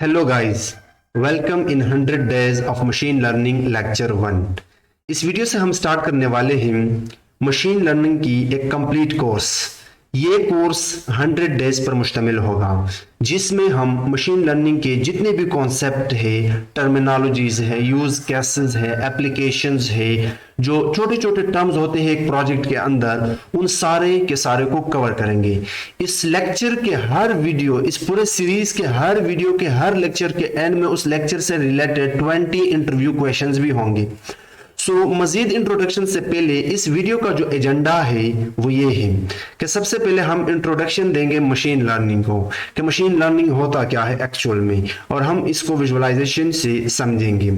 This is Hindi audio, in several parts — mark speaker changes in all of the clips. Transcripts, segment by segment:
Speaker 1: Hello guys, welcome in 100 days of machine learning lecture 1। इस वीडियो से हम स्टार्ट करने वाले हैं मशीन लर्निंग की एक कंप्लीट कोर्स। ये कोर्स 100 डेज पर मुश्तमिल होगा, जिसमें हम मशीन लर्निंग के जितने भी कॉन्सेप्ट है, टर्मिनोलॉजीज है, यूज केसेस है, एप्लीकेशंस है, जो छोटे छोटे टर्म्स होते हैं एक प्रोजेक्ट के अंदर, उन सारे के सारे को कवर करेंगे। इस लेक्चर के हर वीडियो, इस पूरे सीरीज के हर वीडियो के हर लेक्चर के एंड में उस लेक्चर से रिलेटेड 20 इंटरव्यू क्वेश्चंस भी होंगे। मजीद इंट्रोडक्शन से पहले इस वीडियो का जो एजेंडा है वो ये है कि सबसे पहले हम इंट्रोडक्शन देंगे मशीन लर्निंग को, कि मशीन लर्निंग होता क्या है एक्चुअल में, और हम इसको विजुअलाइजेशन से समझेंगे।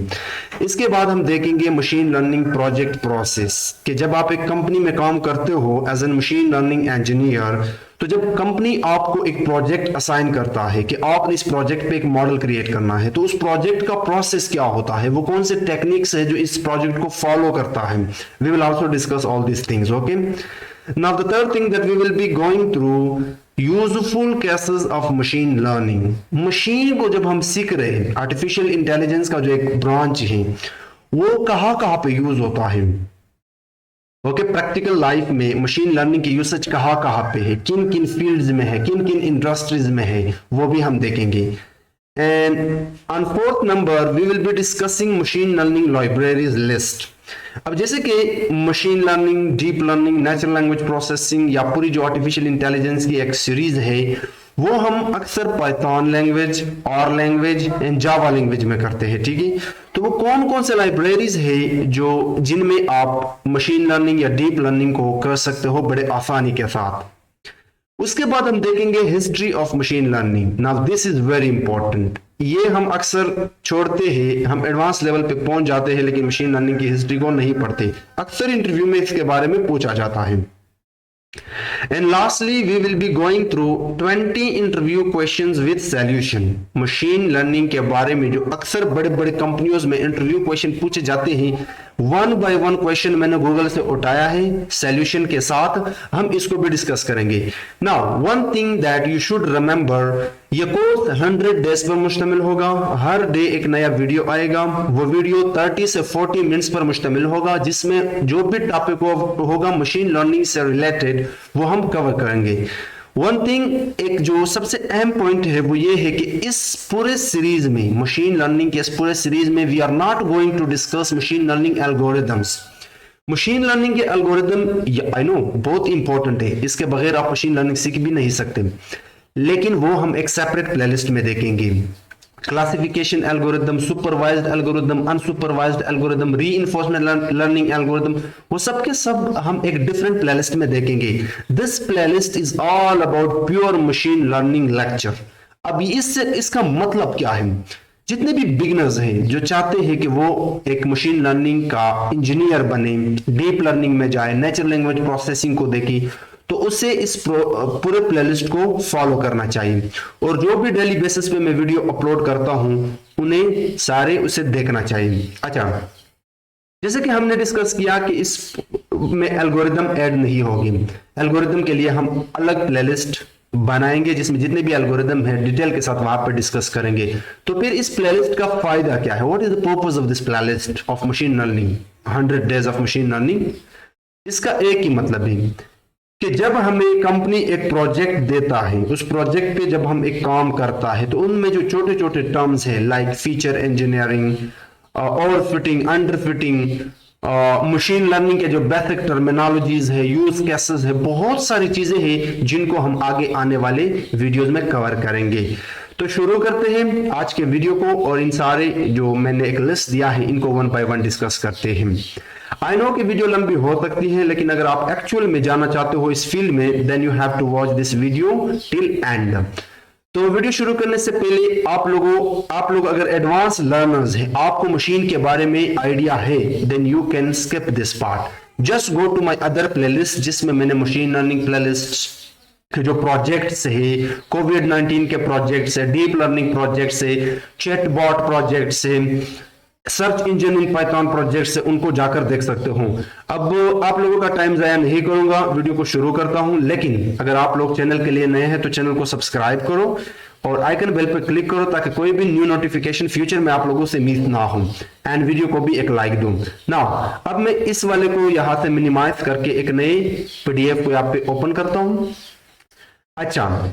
Speaker 1: इसके बाद हम देखेंगे मशीन लर्निंग प्रोजेक्ट प्रोसेस, कि जब आप एक कंपनी में काम करते हो as an machine learning engineer, तो जब कंपनी आपको एक प्रोजेक्ट असाइन करता है कि आपने इस प्रोजेक्ट पे एक मॉडल क्रिएट करना है, तो उस प्रोजेक्ट का प्रोसेस क्या होता है, वो कौन से टेक्निक्स है जो इस प्रोजेक्ट को फॉलो करता है। We will also discuss all these things. Okay, now the third thing that we will be going through useful cases of machine learning. Machine को जब हम सीख रहे हैं, आर्टिफिशियल इंटेलिजेंस का जो एक ब्रांच है, वो कहाँ कहाँ पे यूज होता है। ओके, प्रैक्टिकल लाइफ में मशीन लर्निंग की यूसेज कहाँ कहाँ पे है, किन किन फील्ड्स में है, किन किन इंडस्ट्रीज में है, वो भी हम देखेंगे। And on fourth number we will be discussing machine learning libraries list. अब जैसे कि machine learning, deep learning, natural language processing, या पूरी जो आर्टिफिशियल इंटेलिजेंस की एक सीरीज है, वो हम अक्सर पाइथन लैंग्वेज, और लैंग्वेज एंड जावा लैंग्वेज में करते हैं। ठीक है, तो वो कौन कौन से लाइब्रेरीज है जो जिनमें आप मशीन लर्निंग या डीप लर्निंग को कर सकते हो बड़े आसानी के साथ। उसके बाद हम देखेंगे history of machine learning. Now this is very important. ये हम अक्सर छोड़ते हैं, हम एडवांस लेवल पे पहुंच जाते हैं, लेकिन मशीन लर्निंग की हिस्ट्री को नहीं पढ़ते। अक्सर इंटरव्यू में इसके बारे में पूछा जाता है। And lastly, we will be going through 20 interview questions with solution। Machine learning के बारे में जो अक्सर बड़े बड़े कंपनियों में इंटरव्यू क्वेश्चन पूछे जाते हैं, वन बाय वन क्वेश्चन मैंने गूगल से उठाया है सॉल्यूशन के साथ, हम इसको भी डिस्कस करेंगे। Now one thing that you should remember, ये कोर्स 100 डेज पर मुश्तमिल होगा। हर डे एक नया वीडियो आएगा। वो वीडियो 30 से 40 मिनट्स पर मुश्तमिल होगा, जिसमें जो भी टॉपिक होगा मशीन लर्निंग से रिलेटेड वो हम कवर करेंगे। वन थिंग, एक जो सबसे अहम पॉइंट है वो ये है कि इस पूरे सीरीज में, मशीन लर्निंग के इस पूरे सीरीज में, we are not going to discuss machine learning algorithms. Machine learning के एल्गोरिथम आई नो बहुत इंपॉर्टेंट है, इसके बगैर आप मशीन लर्निंग सीख भी नहीं सकते, लेकिन वो हम एक सेपरेट प्लेलिस्ट में देखेंगे। Classification algorithm, supervised algorithm, unsupervised algorithm, reinforcement learning algorithm, वो सब के सब हम एक डिफरेंट प्लेलिस्ट में देखेंगे। This playlist is all about pure machine learning lecture. अब इससे इसका मतलब क्या है, जितने भी बिगिनर्स हैं जो चाहते हैं कि वो एक मशीन लर्निंग का इंजीनियर बने, डीप लर्निंग में जाए, नेचुरल लैंग्वेज प्रोसेसिंग को देखें, तो उससे इस पूरे प्लेलिस्ट को फॉलो करना चाहिए। और जो भी डेली बेसिस पे मैं वीडियो अपलोड करता हूं, उन्हें सारे उसे देखना चाहिए। अच्छा, जैसे कि हमने डिस्कस किया कि इस में एल्गोरिथम ऐड नहीं होगी। एल्गोरिथम के लिए हम अलग प्लेलिस्ट बनाएंगे, जिसमें जितने भी एल्गोरिथम है डिटेल के साथ वहां पर डिस्कस करेंगे। तो फिर इस प्लेलिस्ट का फायदा क्या है, what is the purpose of this playlist of machine learning, 100 days of machine learning. इसका एक ही मतलब है कि जब हमें कंपनी एक प्रोजेक्ट देता है, उस प्रोजेक्ट पे जब हम एक काम करता है, तो उनमें जो छोटे छोटे टर्म्स है, like feature engineering, over fitting, under fitting, machine learning के जो बेसिक टर्मिनोलॉजीज है, यूज केसेस है, बहुत सारी चीजें हैं जिनको हम आगे आने वाले वीडियोस में कवर करेंगे। तो शुरू करते हैं आज के वीडियो को, और इन सारे जो मैंने एक लिस्ट दिया है इनको वन बाय वन डिस्कस करते हैं। आई नो कि वीडियो लंबी हो सकती है, लेकिन अगर आप एक्चुअल में जाना चाहते हो इस फील्ड में, then you have to watch this video till end. तो वीडियो शुरू करने से पहले आप लोग अगर एडवांस लर्नर्स हैं, आपको मशीन के बारे में आइडिया है, then you can skip this part. Just go to my other playlist, जिसमें मैंने मशीन लर्निंग प्लेलिस्ट के जो प्रोजेक्ट्स है, कोविड-19 के प्रोजेक्ट्स है, डीप लर्निंग प्रोजेक्ट्स है, चैटबॉट प्रोजेक्ट्स है, search engine in Python project से, उनको जाकर देख सकते हो। अब आप लोगों का टाइम जाया नहीं करूंगा, वीडियो को शुरू करता हूं। लेकिन अगर आप लोग चैनल के लिए नए हैं तो चैनल को सब्सक्राइब करो और आइकन बेल पर क्लिक करो ताकि कोई भी न्यू नोटिफिकेशन फ्यूचर में आप लोगों से मिस ना हो, एंड वीडियो को भी एक लाइक दूं। नाउ अब मैं इस वाले को यहां से मिनिमाइज करके एक नए पीडीएफ को यहाँ पे ओपन करता हूं। अच्छा,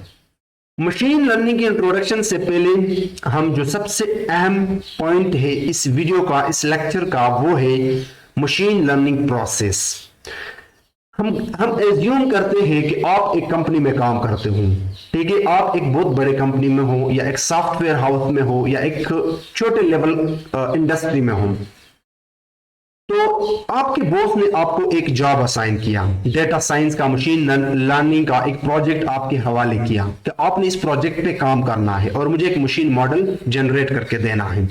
Speaker 1: मशीन लर्निंग के इंट्रोडक्शन से पहले हम जो सबसे अहम पॉइंट है इस वीडियो का, इस लेक्चर का, वो है मशीन लर्निंग प्रोसेस। हम एज्यूम करते हैं कि आप एक कंपनी में काम करते हो, ठीक है, आप एक बहुत बड़े कंपनी में हो या एक सॉफ्टवेयर हाउस में हो या एक छोटे लेवल इंडस्ट्री में हो। तो आपके बॉस ने आपको एक जॉब असाइन किया, डेटा साइंस का, मशीन लर्निंग का एक प्रोजेक्ट आपके हवाले किया कि आपने इस प्रोजेक्ट पे काम करना है और मुझे एक मशीन मॉडल जनरेट करके देना है।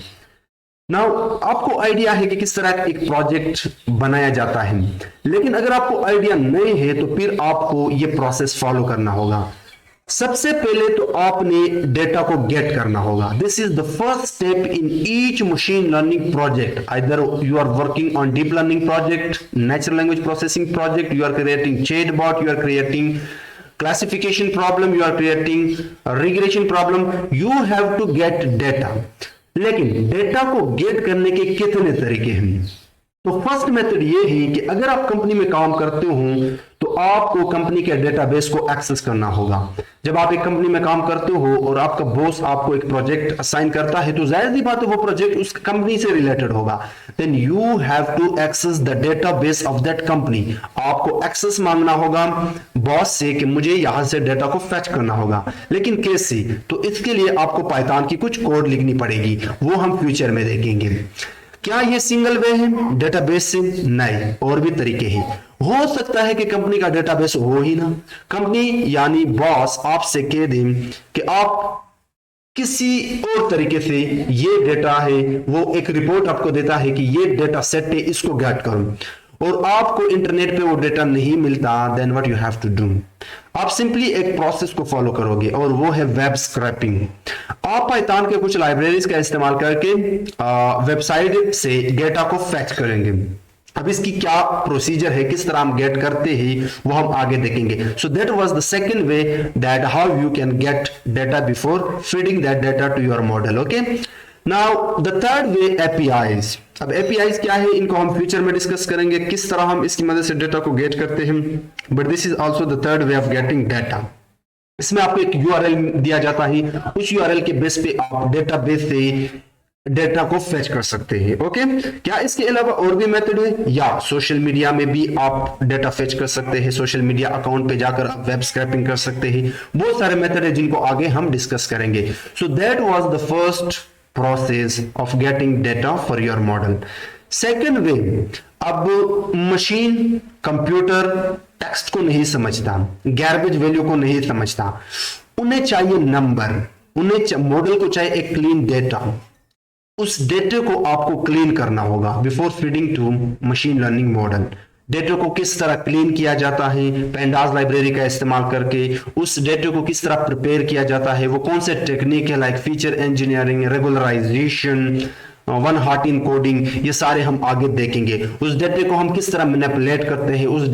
Speaker 1: नाउ आपको आइडिया है कि किस तरह एक प्रोजेक्ट बनाया जाता है, लेकिन अगर आपको आइडिया नहीं है तो फिर आपको ये प्रोसेस फॉलो करना होगा। सबसे पहले तो आपने डेटा को गेट करना होगा। This is the first step in each machine learning project. Either you are working on deep learning project, natural language processing project, you are creating chatbot, you are creating classification problem, you are creating a regression problem, you have to get data। लेकिन डेटा को गेट करने के कितने तरीके हैं? तो फर्स्ट मेथड ये है कि अगर आप कंपनी में काम करते हो तो आपको कंपनी के डेटाबेस को एक्सेस करना होगा। जब आप एक कंपनी में काम करते हो और आपका बॉस आपको एक प्रोजेक्ट असाइन करता है तो जाहिर सी बात है वो प्रोजेक्ट उस कंपनी से रिलेटेड होगा। Then you have to access the database of that company. आपको एक्सेस मांगना होगा बॉस से कि मुझे यहां से डेटा को फेच करना होगा। लेकिन कैसे? तो इसके लिए आपको पाइथन की कुछ कोड लिखनी पड़ेगी, वो हम फ्यूचर में देखेंगे। क्या ये सिंगल वे है डेटाबेस से? नहीं, और भी तरीके हैं। हो सकता है कि कंपनी का डेटाबेस हो ही ना, कंपनी यानी बॉस आपसे कह दें कि आप किसी और तरीके से ये डेटा है, वो एक रिपोर्ट आपको देता है कि ये डेटा सेट है, इसको गेट करो, और आपको इंटरनेट पे वो डेटा नहीं मिलता। Then what you have to do, आप सिंपली एक प्रोसेस को फॉलो करोगे और वो है वेब स्क्रैपिंग। आप पाइथन के कुछ लाइब्रेरीज का इस्तेमाल करके वेबसाइट से डेटा को फेच करेंगे। अब इसकी क्या प्रोसीजर है, किस तरह हम गेट करते हैं, वो हम आगे देखेंगे। So that was the second way that how you can get data before feeding that data to your model. Okay, now the third way APIs. अब एपीआईज क्या है, इनको हम फ्यूचर में डिस्कस करेंगे, किस तरह हम इसकी मदद से डेटा को गेट करते हैं। But this is also the third way of getting data. इसमें आपको एक यूआरएल दिया जाता है, उस यूआरएल के बेस पे आप डेटाबेस से डेटा को फेच कर सकते हैं। ओके, क्या इसके अलावा और भी मेथड है? या सोशल मीडिया में भी आप डेटा फेच कर सकते हैं, सोशल मीडिया अकाउंट पे जाकर आप वेब स्क्रैपिंग कर सकते हैं। बहुत सारे मेथड है जिनको आगे हम डिस्कस करेंगे। सो that was the first process of getting data for your model. Second way, अब मशीन, कंप्यूटर टेक्स्ट को नहीं समझता, गार्बेज वैल्यू को नहीं समझता, उन्हें चाहिए नंबर, उन्हें मॉडल को चाहिए एक क्लीन डेटा। उस डेटे को आपको क्लीन करना होगा before feeding to machine learning model. डेटे को किस तरह क्लीन किया जाता है, पेंडास लाइब्रेरी का इस्तेमाल करके उस डेटे को किस तरह प्रिपेयर किया जाता है, वो कौन से टेक्निक है like feature engineering, regularisation, one hot encoding, ये सारे हम आगे देखेंगे। उस डेटे को हम किस तरह मैनिपुलेट करते हैं, उस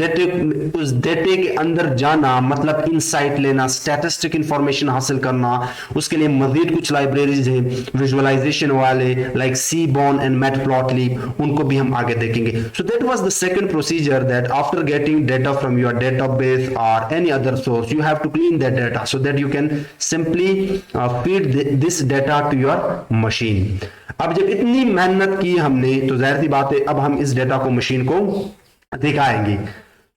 Speaker 1: डेटे के अंदर जाना मतलब इनसाइट लेना, स्टैटिस्टिक इंफॉर्मेशन हासिल करना। उसके लिए मजीद कुछ लाइब्रेरीज हैं विजुअलाइजेशन वाले लाइक सीबॉर्न एंड मैटप्लॉटलिब, उनको भी हम आगे देखेंगे। So that was the second procedure that after getting data from your database or any other source you have to clean that data so that you can simply feed this data to your machine. अब जब इतनी मेहनत की हमने तो जाहिर सी बात है अब हम इस डेटा को मशीन को दिखाएंगे।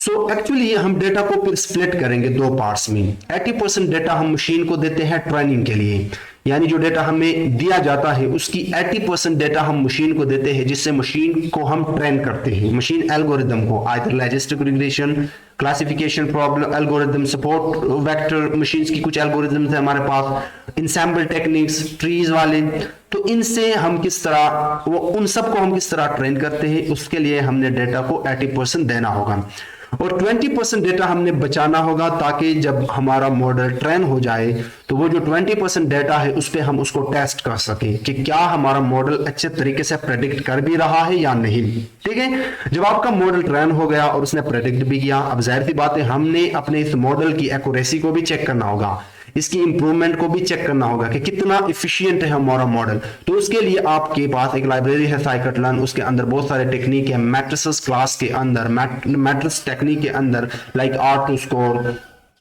Speaker 1: सो एक्चुअली हम डेटा को फिर स्प्लिट करेंगे दो पार्ट्स में। 80% डेटा हम मशीन को देते हैं ट्रेनिंग के लिए, यानी जो डेटा हमें दिया जाता है उसकी 80% डेटा हम मशीन को देते हैं जिससे मशीन को हम ट्रेन करते हैं, मशीन एल्गोरिदम को, either logistic regression, classification problem algorithm, support vector machines की कुछ एल्गोरिदम्स है हमारे पास, इंसेंबल टेक्निक्स, ट्रीज वाले। तो इनसे हम किस तरह वो उन सब को हम किस तरह ट्रेन करते हैं, उसके लिए हमने डेटा को 80% देना होगा और 20% डेटा हमने बचाना होगा ताकि जब हमारा मॉडल ट्रेन हो जाए तो वो जो 20% डेटा है उस पर हम उसको टेस्ट कर सके कि क्या हमारा मॉडल अच्छे तरीके से प्रेडिक्ट कर भी रहा है या नहीं। ठीक है, जब आपका मॉडल ट्रेन हो गया और उसने प्रेडिक्ट भी किया, अब जाहिर सी बात है हमने अपने इस मॉडल की एक्यूरेसी को भी चेक करना होगा। इसकी इंप्रूवमेंट को भी चेक करना होगा कि कितना इफिशियंट है हमारा मॉडल। तो उसके लिए आपके पास एक लाइब्रेरी है scikit-learn, उसके अंदर बहुत सारे टेक्निक है। मैट्रिसेस क्लास के अंदर, मैट्रिक्स टेक्निक के अंदर लाइक R2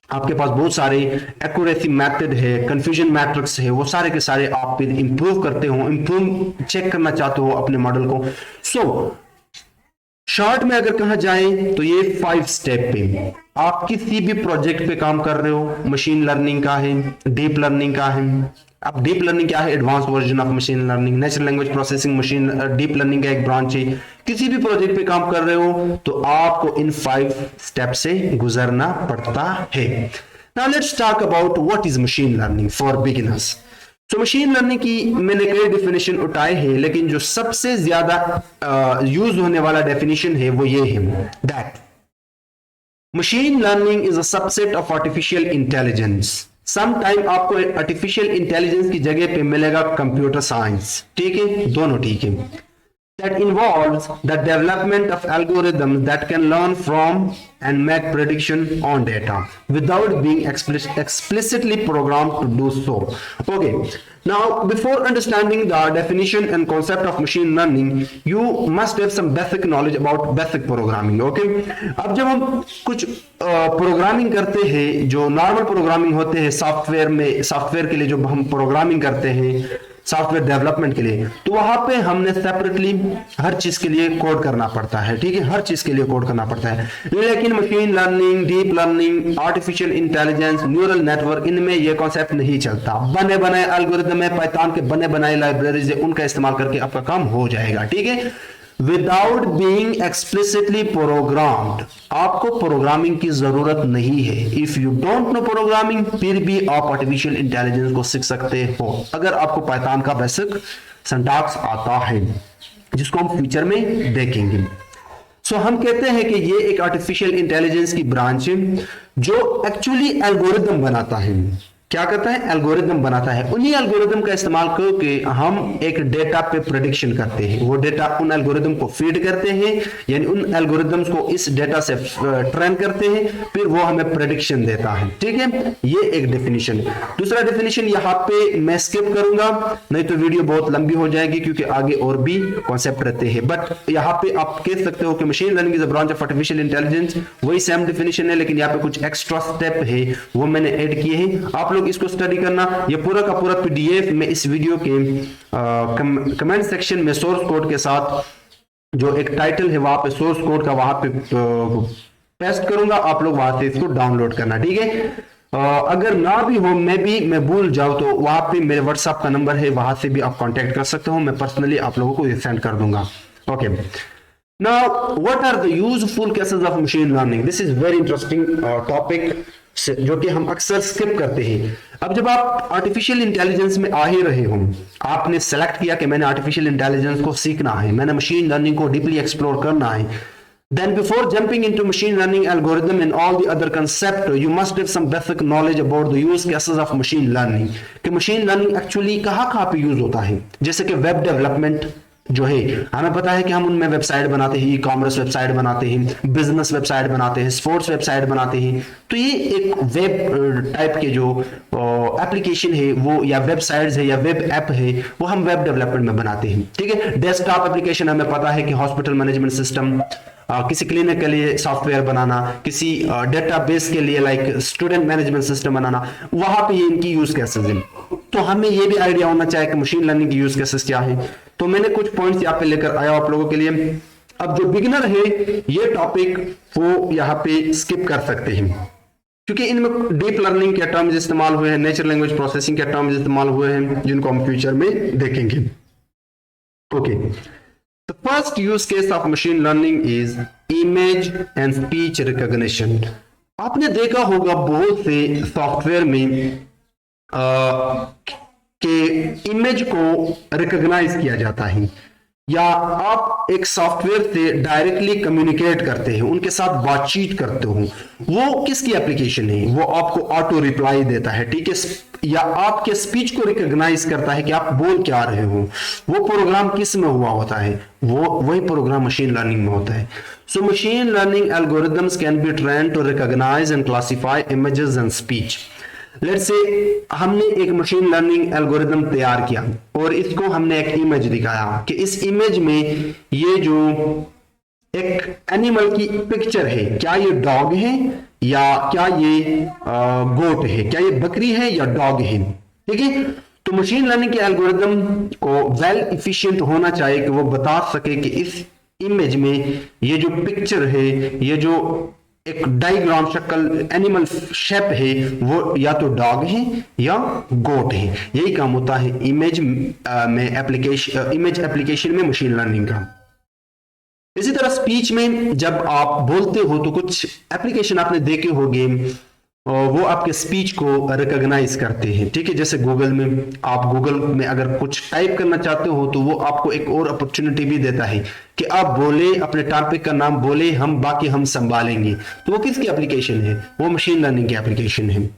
Speaker 1: आपके पास बहुत सारे एक्यूरेसी मेथड है, कंफ्यूजन मैट्रिक्स है, वो सारे के सारे आप इंप्रूव करते हो, इंप्रूव चेक करना चाहते हो अपने मॉडल को। सो शॉर्ट में अगर कहा जाए तो ये 5 स्टेप पे आप किसी भी प्रोजेक्ट पे काम कर रहे हो, मशीन लर्निंग का है, डीप लर्निंग का है। अब डीप लर्निंग क्या है? Advance version of machine learning, natural language processing machine deep learning का एक ब्रांच है। किसी भी प्रोजेक्ट पे काम कर रहे हो तो आपको इन 5 स्टेप से गुजरना पड़ता है। Now let's talk about what is machine learning for beginners. तो मशीन लर्निंग की मैंने कई डेफिनेशन उठाए हैं, लेकिन जो सबसे ज्यादा यूज होने वाला डेफिनेशन है वो ये है that machine learning is a subset of artificial intelligence. Sometime आपको आर्टिफिशियल इंटेलिजेंस की जगह पे मिलेगा कंप्यूटर साइंस, ठीक है, दोनों ठीक है। That involves the development of algorithms that can learn from and make prediction on data without being explicitly programmed to do so. Okay, now before understanding the definition and concept of machine learning, you must have some basic knowledge about basic programming. Okay, अब जब हम कुछ प्रोग्रामिंग करते हैं, जो नॉर्मल प्रोग्रामिंग होते हैं सॉफ्टवेयर के लिए जो हम प्रोग्रामिंग करते हैं सॉफ्टवेयर डेवलपमेंट के लिए, तो वहां पे हमने सेपरेटली हर चीज के लिए कोड करना पड़ता है, ठीक है, हर चीज के लिए कोड करना पड़ता है। लेकिन machine learning, deep learning, artificial intelligence, neural network, इनमें यह कॉन्सेप्ट नहीं चलता। बने बनाए एल्गोरिदम है, पाइथन के बने बनाए लाइब्रेरीज है, उनका इस्तेमाल करके आपका काम हो जाएगा, ठीक है, विदाउट बीइंग एक्सप्लिसिटली प्रोग्राम्ड। आपको प्रोग्रामिंग की जरूरत नहीं है। If you don't know programming, फिर भी आप आर्टिफिशियल इंटेलिजेंस को सीख सकते हो अगर आपको पाइथन का बेसिक सिंटैक्स आता है, जिसको हम फ्यूचर में देखेंगे। सो हम कहते हैं कि ये एक आर्टिफिशियल इंटेलिजेंस की ब्रांच है जो एक्चुअली एल्गोरिदम बनाता है। क्या करता है? एल्गोरिदम बनाता है। उन्हीं एल्गोरिदम का इस्तेमाल करके हम एक डेटा पे प्रेडिक्शन करते हैं। वो डेटा उन एल्गोरिदम को फीड करते हैं, यानी उन एल्गोरिदम्स को इस डेटा से ट्रेन करते हैं, फिर वो हमें प्रेडिक्शन देता है, ठीक है। ये एक डेफिनेशन है। दूसरा डेफिनेशन यहाँ पे मैं स्किप करूंगा, नहीं तो वीडियो बहुत लंबी हो जाएगी, क्योंकि आगे और भी कॉन्सेप्ट रहते हैं। बट यहाँ पे आप कह सकते हो कि machine learning is a branch of artificial intelligence, वही सेम डेफिनेशन है, लेकिन यहाँ पे कुछ एक्स्ट्रा स्टेप है वो मैंने ऐड किए हैं। आप इसको स्टडी करना। ये पूरा का पूरा पीडीएफ में इस वीडियो के कमेंट सेक्शन में सोर्स कोड के साथ जो एक टाइटल है वहां पे सोर्स कोड का वहां पे पेस्ट करूंगा, आप लोग वहां से इसको डाउनलोड करना, ठीक है। अगर ना भी हो, मैं भूल जाऊं, तो वहां पे मेरे व्हाट्सएप का नंबर है, वहां से भी आप कांटेक्ट कर सकते हो। मैं पर्सनली आप लोगों को सेंड कर दूंगा। Okay, now what are the useful cases of machine learning? This is very interesting topic जो कि हम अक्सर स्किप करते हैं। अब जब आप आर्टिफिशियल इंटेलिजेंस में आ ही रहे हो, आपने सेलेक्ट किया कि मैंने आर्टिफिशियल इंटेलिजेंस को सीखना है, मैंने मशीन लर्निंग को डीपली एक्सप्लोर करना है, then before jumping into machine learning algorithm and all the other concept, you must have some basic knowledge about the use cases of machine learning, कि machine learning actually कहाँ पे यूज होता है। जैसे कि वेब डेवलपमेंट जो है, हमें पता है कि हम उनमें वेबसाइट बनाते हैं, ई कॉमर्स वेबसाइट बनाते हैं, बिजनेस वेबसाइट बनाते हैं, स्पोर्ट्स वेबसाइट बनाते हैं। तो ये एक वेब टाइप के जो एप्लीकेशन है वो, या वेबसाइट्स है या वेब ऐप है, वो हम वेब डेवलपमेंट में बनाते हैं, ठीक है। डेस्कटॉप एप्लीकेशन हमें पता है कि हॉस्पिटल मैनेजमेंट सिस्टम, किसी क्लिनिक के लिए सॉफ्टवेयर बनाना, किसी डेटाबेस के लिए लाइक स्टूडेंट मैनेजमेंट सिस्टम बनाना, वहां पे ये इनकी यूज केसेस हैं। तो हमें ये भी आइडिया होना चाहिए कि मशीन लर्निंग की यूज केसेस क्या है। तो मैंने कुछ पॉइंट्स यहाँ पे लेकर आया आप लोगों के लिए। अब जो बिगिनर है, ये टॉपिक वो यहाँ पे स्किप कर सकते हैं, क्योंकि इनमें डीप लर्निंग के टर्म्स इस्तेमाल हुए हैं, नेचुरल लैंग्वेज प्रोसेसिंग के टर्म्स इस्तेमाल हुए हैं, जिनको हम फ्यूचर में देखेंगे। Okay, the first use case of machine learning is image and speech recognition. आपने देखा होगा बहुत से सॉफ्टवेयर में कि इमेज को रिकॉग्नाइज किया जाता है, या आप एक सॉफ्टवेयर से डायरेक्टली कम्युनिकेट करते हैं, उनके साथ बातचीत करते हो। वो किसकी एप्लीकेशन है? वो आपको ऑटो रिप्लाई देता है, ठीक है, या आपके स्पीच को रिकॉग्नाइज करता है कि आप बोल क्या रहे हो। वो प्रोग्राम किस में हुआ होता है? वही प्रोग्राम मशीन लर्निंग में होता है। So machine learning algorithms can be trained to recognise and classify images and speech. Let's say हमने एक मशीन लर्निंग एल्गोरिदम तैयार किया और इसको हमने एक इमेज दिखाया कि इस इमेज में ये जो एक एनिमल की पिक्चर है, क्या ये डॉग है या क्या ये गोट है, क्या ये बकरी है या डॉग है। ठीक है, तो मशीन लर्निंग के एल्गोरिदम को वेल इफिशिएंट होना चाहिए कि वो बता सके कि इस इमेज में ये जो पिक्चर है, ये जो एक डायग्राम शक्ल एनिमल शेप है, वो या तो डॉग है या गोट है। यही काम होता है इमेज एप्लीकेशन में मशीन लर्निंग का। इसी तरह स्पीच में जब आप बोलते हो तो कुछ एप्लीकेशन आपने देखे होंगे, वो आपके स्पीच को रिकॉग्नाइज करते हैं। ठीक है, जैसे गूगल में, आप गूगल में अगर कुछ टाइप करना चाहते हो तो वो आपको एक और अपॉर्चुनिटी भी देता है कि आप बोले, अपने टॉपिक का नाम बोले, हम संभालेंगे। तो वो किसकी एप्लीकेशन है? वो मशीन लर्निंग की एप्लीकेशन है।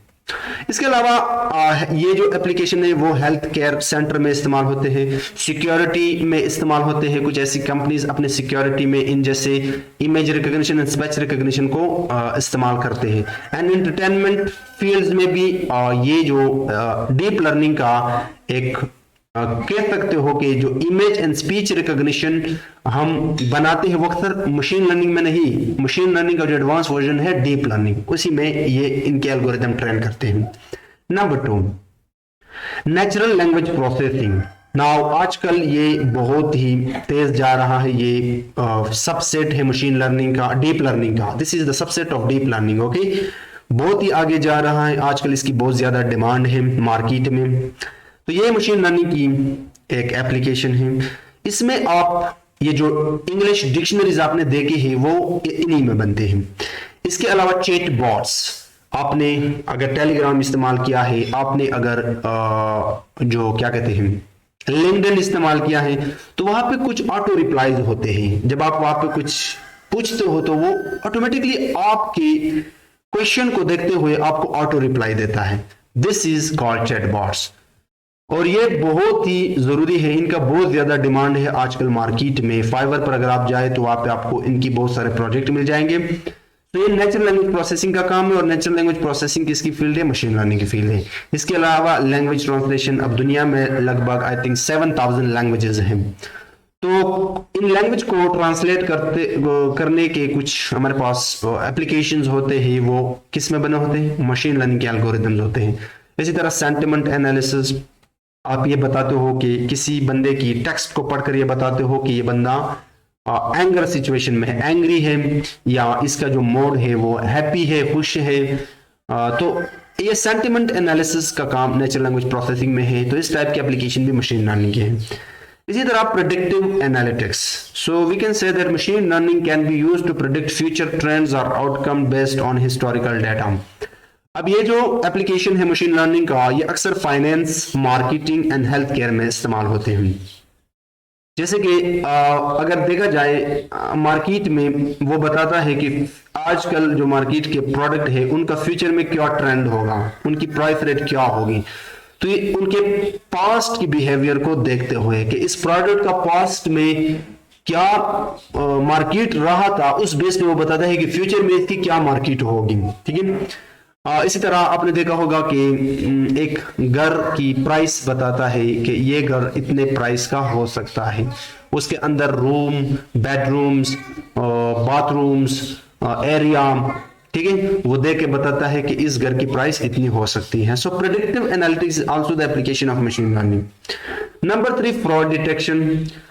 Speaker 1: इसके अलावा ये जो एप्लीकेशन है वो हेल्थ केयर सेंटर में इस्तेमाल होते हैं, सिक्योरिटी में इस्तेमाल होते हैं। कुछ ऐसी कंपनीज अपने सिक्योरिटी में इन जैसे image recognition and speech recognition को इस्तेमाल करते हैं। एंड एंटरटेनमेंट फील्ड्स में भी ये जो डीप लर्निंग का एक कह सकते हो कि जो इमेज एंड स्पीच रिकॉग्निशन हम बनाते हैं वो अक्सर मशीन लर्निंग में नहीं, मशीन लर्निंग का जो एडवांस वर्जन है डीप लर्निंग, उसी में ये इनके एल्गोरिथम ट्रेन करते हैं। Number 2, natural language processing. Now आजकल ये बहुत ही तेज जा रहा है, ये सबसेट है मशीन लर्निंग का, डीप लर्निंग का। This is the subset of deep learning. Okay, बहुत ही आगे जा रहा है, आजकल इसकी बहुत ज्यादा डिमांड है मार्केट में। तो ये मशीन लर्निंग की एक एप्लीकेशन है। इसमें आप ये जो इंग्लिश डिक्शनरीज आपने देखी है वो इन्हीं में बनते हैं। इसके अलावा चैट बॉट्स, आपने अगर टेलीग्राम इस्तेमाल किया है, आपने अगर जो क्या कहते हैं लिंक्डइन इस्तेमाल किया है, तो वहां पे कुछ ऑटो रिप्लाईज होते हैं। जब आप वहां पे कुछ पूछते हो तो वो ऑटोमेटिकली आपके क्वेश्चन को देखते हुए आपको ऑटो रिप्लाई देता है। This is called chat bots और ये बहुत ही जरूरी है, इनका बहुत ज्यादा डिमांड है आजकल मार्केट में। फाइवर पर अगर आप जाए तो वहां पे आपको इनकी बहुत सारे प्रोजेक्ट मिल जाएंगे। तो ये नेचुरल लैंग्वेज प्रोसेसिंग का काम है और नेचुरल लैंग्वेज प्रोसेसिंग किसकी फील्ड है? मशीन लर्निंग की फील्ड है। इसके अलावा लैंग्वेज ट्रांसलेशन, अब दुनिया में लगभग आई थिंक 7000 लैंग्वेजेस हैं। तो इन लैंग्वेज को ट्रांसलेट करने के कुछ हमारे पास एप्लीकेशंस होते हैं, वो किस में बने होते हैं? मशीन लर्निंग के एल्गोरिथम्स होते हैं। इसी तरह सेंटिमेंट एनालिसिस, आप ये बताते हो कि किसी बंदे की टेक्स्ट को पढ़कर ये बताते हो कि ये बंदा एंगर सिचुएशन में है, एंग्री है, या इसका जो मोड है वो हैप्पी है, खुश है। तो ये सेंटिमेंट एनालिसिस का काम नेचुरल लैंग्वेज प्रोसेसिंग में है। तो इस टाइप की एप्लीकेशन भी मशीन लर्निंग की है। इसी तरह predictive analytics, so we can say that machine learning can be used to predict future trends और outcome based on historical data. अब ये जो एप्लीकेशन है मशीन लर्निंग का, ये अक्सर finance, marketing and health care में इस्तेमाल होते हैं। जैसे कि अगर देखा जाए मार्केट में, वो बताता है कि आजकल जो मार्केट के प्रोडक्ट है उनका फ्यूचर में क्या ट्रेंड होगा, उनकी प्राइस रेट क्या होगी। तो ये उनके पास्ट की बिहेवियर को देखते हुए कि इस प्रोडक्ट का पास्ट में क्या मार्केट रहा था, उस बेस पे वो बताता है कि फ्यूचर में इसकी क्या मार्केट होगी। ठीक है, इसी तरह आपने देखा होगा कि एक घर की प्राइस बताता है कि ये घर इतने प्राइस का हो सकता है। उसके अंदर रूम, बेडरूम्स, बाथरूम्स, एरिया, ठीक है, वो देख के बताता है कि इस घर की प्राइस इतनी हो सकती है। So predictive analytics is also the application of machine learning. Number 3, fraud detection.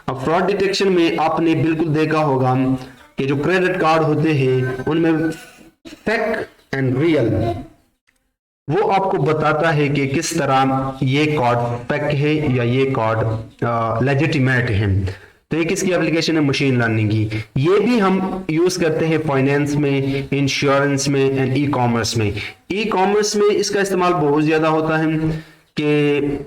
Speaker 1: अब फ्रॉड डिटेक्शन में आपने बिल्कुल देखा होगा कि जो क्रेडिट कार्ड होते हैं उनमें फेक एंड रियल, वो आपको बताता है कि किस तरह ये कार्ड फेक है या ये कार्ड लेजिटिमेट है। तो ये किसकी एप्लीकेशन है? मशीन लर्निंग की। ये भी हम यूज करते हैं फाइनेंस में, इंश्योरेंस में एंड ई कॉमर्स में। ई कॉमर्स में इसका इस्तेमाल बहुत ज्यादा होता है कि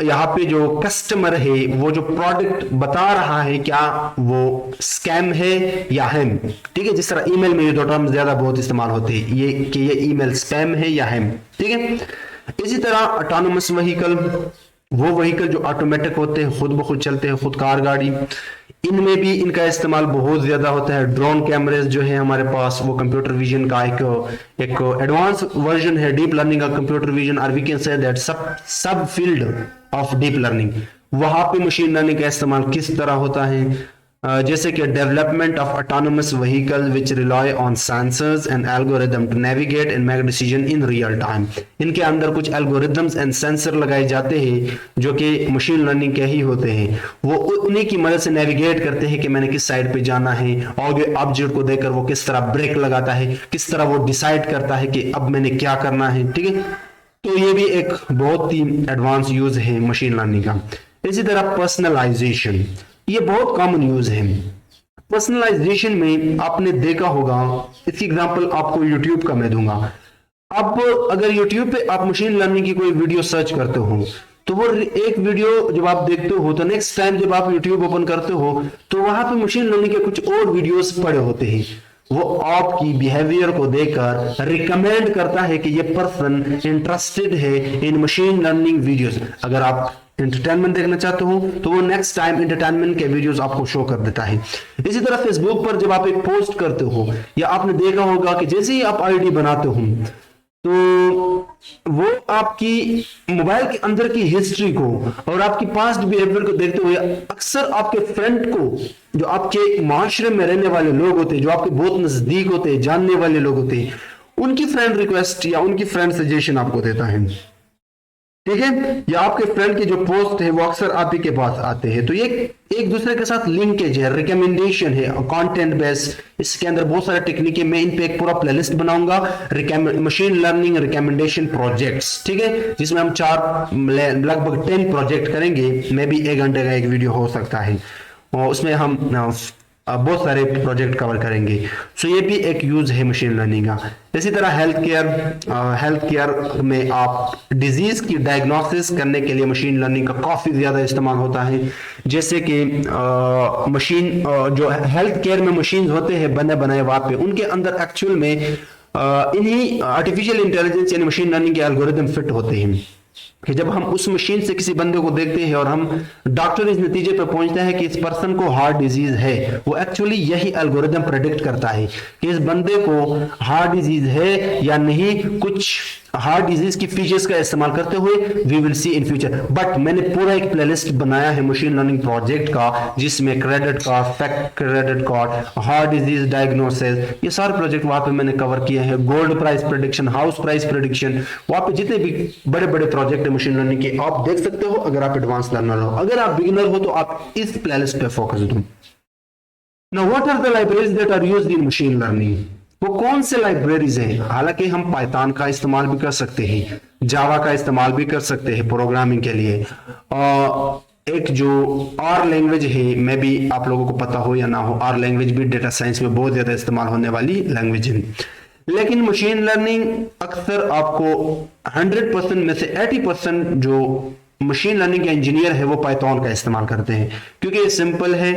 Speaker 1: यहाँ पे जो कस्टमर है वो जो प्रोडक्ट बता रहा है क्या वो स्कैम है या हैम। ठीक है, जिस तरह ईमेल में ये दो टर्म ज्यादा बहुत इस्तेमाल होते हैं, ये कि ये ईमेल स्पैम है या हैम। ठीक है, इसी तरह ऑटोनोमस व्हीकल, वो व्हीकल जो ऑटोमेटिक होते हैं, खुद ब खुद चलते हैं, खुदकार गाड़ी। इनमें भी इनका इस्तेमाल बहुत ज्यादा होता है। ड्रोन कैमरेज जो है हमारे पास, वो कंप्यूटर विजन का एक एडवांस वर्जन है डीप लर्निंग का कंप्यूटर विजन, और वी कैन से दैट सब फील्ड ऑफ डीप लर्निंग। वहां पे मशीन लर्निंग का इस्तेमाल किस तरह होता है, जैसे कि development of autonomous vehicle which rely on sensors and algorithm to navigate and make decision in real time. इनके अंदर कुछ एल्गोरिदम्स एंड सेंसर लगाए जाते हैं जो कि मशीन लर्निंग के ही होते हैं। वो उन्हीं की मदद से नेविगेट करते हैं कि मैंने किस साइड पे जाना है, और ऑब्जेक्ट को देखकर वो किस तरह ब्रेक लगाता है, किस तरह वो डिसाइड करता है कि अब मैंने क्या करना है। ठीक है, तो ये भी एक बहुत ही एडवांस यूज है मशीन लर्निंग का। इसी तरह पर्सनलाइजेशन, ये बहुत कॉमन यूज है। पर्सनलाइजेशन में आपने देखा होगा, इसकी एग्जांपल आपको यूट्यूब का मैं दूंगा। अब अगर यूट्यूब पे आप मशीन लर्निंग की कोई वीडियो सर्च करते हो, तो वो एक वीडियो जब आप देखते हो तो नेक्स्ट टाइम जब आप यूट्यूब ओपन करते हो तो वहां पे मशीन लर्निंग के कुछ और वीडियोस पड़े होते हैं। वो आपकी बिहेवियर को देखकर रिकमेंड करता है कि ये पर्सन इंटरेस्टेड है इन मशीन लर्निंग वीडियोस। अगर आप एंटरटेनमेंट देखना चाहते हो तो वो नेक्स्ट टाइम एंटरटेनमेंट के वीडियोस आपको शो कर देता है। इसी तरह फेसबुक पर जब आप एक पोस्ट करते हो, या आपने देखा होगा कि जैसे ही आप आईडी बनाते हो तो वो आपकी मोबाइल के अंदर की हिस्ट्री को और आपकी पास्ट बिहेवियर को देखते हुए अक्सर आपके फ्रेंड को, जो आपके माशरे में रहने वाले लोग होते हैं, जो आपके बहुत नजदीक होते हैं, जानने वाले लोग होते हैं, उनकी फ्रेंड रिक्वेस्ट या उनकी फ्रेंड सजेशन आपको देता है। ठीक है, या आपके फ्रेंड के जो पोस्ट है वो अक्सर आप ही के पास आते हैं। तो ये एक दूसरे के साथ लिंकेज है, रिकमेंडेशन है, कंटेंट बेस्ड। इसके अंदर बहुत सारे टेक्निक है, मैं इन पे एक पूरा प्लेलिस्ट बनाऊंगा, मशीन लर्निंग रिकमेंडेशन प्रोजेक्ट्स। ठीक है, जिसमें हम लगभग 10 प्रोजेक्ट करेंगे। मे भी 1 घंटे का एक वीडियो हो सकता है, और उसमें हम बहुत सारे प्रोजेक्ट कवर करेंगे। सो ये भी एक यूज है मशीन लर्निंग का। इसी तरह हेल्थ केयर में आप डिजीज की डायग्नोसिस करने के लिए मशीन लर्निंग का काफी ज्यादा इस्तेमाल होता है। जैसे कि मशीन जो हेल्थ केयर में मशीन होते हैं बने बनाए वहां पे, उनके अंदर एक्चुअल में इन्हीं आर्टिफिशियल इंटेलिजेंस यानी मशीन लर्निंग के एल्गोरिदम फिट होते हैं कि जब हम उस मशीन से किसी बंदे को देखते हैं और हम डॉक्टर इस नतीजे पर पहुंचता है कि इस पर्सन को हार्ट डिजीज है, वो एक्चुअली यही एल्गोरिदम प्रेडिक्ट करता है कि इस बंदे को हार्ट डिजीज है या नहीं। कुछ हार्ट डिजीज की फीचर्स का इस्तेमाल करते हुए we will see in future. But मैंने पूरा एक प्लेलिस्ट बनाया है मशीन लर्निंग प्रोजेक्ट का, जिसमें credit card, fact credit card, heart disease diagnosis, ये सारे प्रोजेक्ट वहां पे मैंने कवर किए हैं। Gold price prediction, house price prediction, वहां पे जितने भी बड़े बड़े प्रोजेक्ट है मशीन लर्निंग के आप देख सकते हो अगर आप एडवांस लर्नर हो। अगर आप बिगिनर हो तो आप इस प्लेलिस्ट पे फोकस दो। Now, what are the libraries that are used in machine learning? वो कौन से लाइब्रेरीज हैं? हालांकि हम पाइथन का इस्तेमाल भी कर सकते हैं, जावा का इस्तेमाल भी कर सकते हैं प्रोग्रामिंग के लिए। एक जो आर लैंग्वेज है, मैं भी आप लोगों को पता हो या ना हो, आर लैंग्वेज भी डेटा साइंस में बहुत ज्यादा इस्तेमाल होने वाली लैंग्वेज है। लेकिन मशीन लर्निंग अक्सर आपको 100% में से 80% जो मशीन लर्निंग के इंजीनियर है वो पाइथन का इस्तेमाल करते हैं, क्योंकि ये सिंपल है।